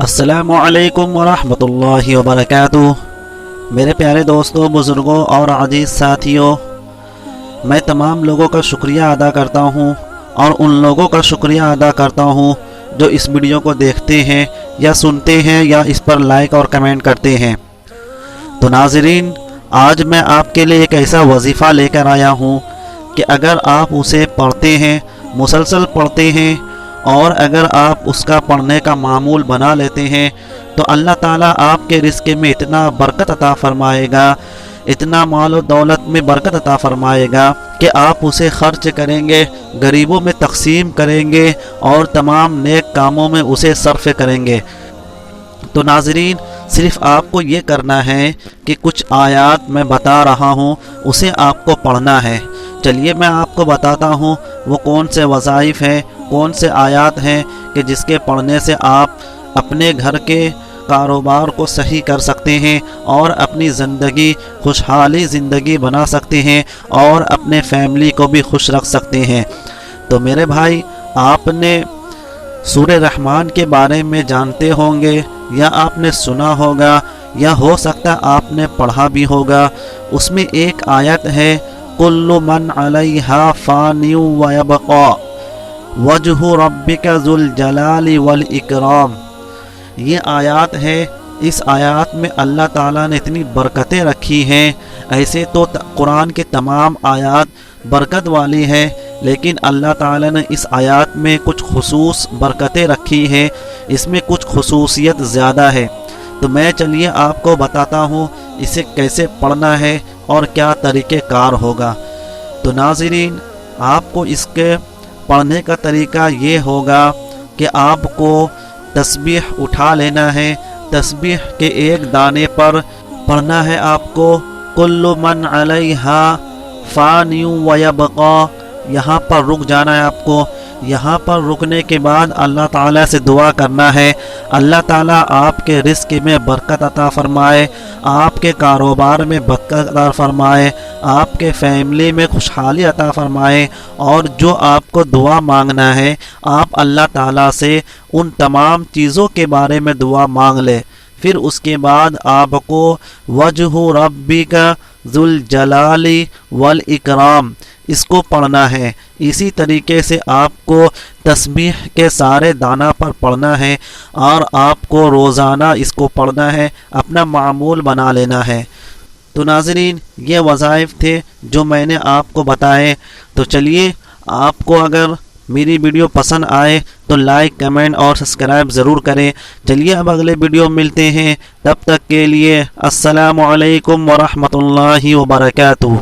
السلام علیکم ورحمۃ اللہ وبرکاتہ۔ میرے پیارے دوستوں، بزرگوں اور عزیز ساتھیوں، میں تمام لوگوں کا شکریہ ادا کرتا ہوں اور ان لوگوں کا شکریہ ادا کرتا ہوں جو اس ویڈیو کو دیکھتے ہیں یا سنتے ہیں یا اس پر لائک اور کمنٹ کرتے ہیں۔ تو ناظرین، آج میں آپ کے لیے ایک ایسا وظیفہ لے کر آیا ہوں کہ اگر آپ اسے پڑھتے ہیں، مسلسل پڑھتے ہیں، اور اگر آپ اس کا پڑھنے کا معمول بنا لیتے ہیں تو اللہ تعالیٰ آپ کے رزق میں اتنا برکت عطا فرمائے گا، اتنا مال و دولت میں برکت عطا فرمائے گا کہ آپ اسے خرچ کریں گے، غریبوں میں تقسیم کریں گے اور تمام نیک کاموں میں اسے صرف کریں گے۔ تو ناظرین، صرف آپ کو یہ کرنا ہے کہ کچھ آیات میں بتا رہا ہوں، اسے آپ کو پڑھنا ہے۔ چلیے میں آپ کو بتاتا ہوں وہ کون سے وظائف ہیں، کون سے آیات ہیں کہ جس کے پڑھنے سے آپ اپنے گھر کے کاروبار کو صحیح کر سکتے ہیں اور اپنی زندگی خوشحالی زندگی بنا سکتے ہیں اور اپنے فیملی کو بھی خوش رکھ سکتے ہیں۔ تو میرے بھائی، آپ نے سورہ رحمان کے بارے میں جانتے ہوں گے یا آپ نے سنا ہوگا یا ہو سکتا آپ نے پڑھا بھی ہوگا۔ اس میں ایک آیت ہے، کل من علیہا فانی ویبقا وجہ ربک ذو الجلال والاکرام۔ یہ آیات ہے۔ اس آیات میں اللہ تعالیٰ نے اتنی برکتیں رکھی ہیں۔ ایسے تو قرآن کے تمام آیات برکت والی ہیں، لیکن اللہ تعالیٰ نے اس آیات میں کچھ خصوص برکتیں رکھی ہیں، اس میں کچھ خصوصیت زیادہ ہے۔ تو میں چلیے آپ کو بتاتا ہوں اسے کیسے پڑھنا ہے اور کیا طریقہ کار ہوگا۔ تو ناظرین، آپ کو اس کے پڑھنے کا طریقہ یہ ہوگا کہ آپ کو تسبیح اٹھا لینا ہے۔ تسبیح کے ایک دانے پر پڑھنا ہے آپ کو کل من علیہا فانی ویبقا۔ یہاں پر رک جانا ہے آپ کو۔ یہاں پر رکنے کے بعد اللہ تعالیٰ سے دعا کرنا ہے، اللہ تعالیٰ آپ کے رزق میں برکت عطا فرمائے، آپ کے کاروبار میں برکت عطا فرمائے، آپ کے فیملی میں خوشحالی عطا فرمائے، اور جو آپ کو دعا مانگنا ہے آپ اللہ تعالیٰ سے ان تمام چیزوں کے بارے میں دعا مانگ لیں۔ پھر اس کے بعد آپ کو وجہ ربک ذو الجلال والاکرام اس کو پڑھنا ہے۔ اسی طریقے سے آپ کو تسبیح کے سارے دانہ پر پڑھنا ہے اور آپ کو روزانہ اس کو پڑھنا ہے، اپنا معمول بنا لینا ہے۔ تو ناظرین، یہ وظائف تھے جو میں نے آپ کو بتائے۔ تو چلیے، آپ کو اگر میری ویڈیو پسند آئے تو لائک، کمنٹ اور سبسکرائب ضرور کریں۔ چلیے اب اگلے ویڈیو ملتے ہیں، تب تک کے لیے السلام علیکم ورحمۃ اللہ وبرکاتہ۔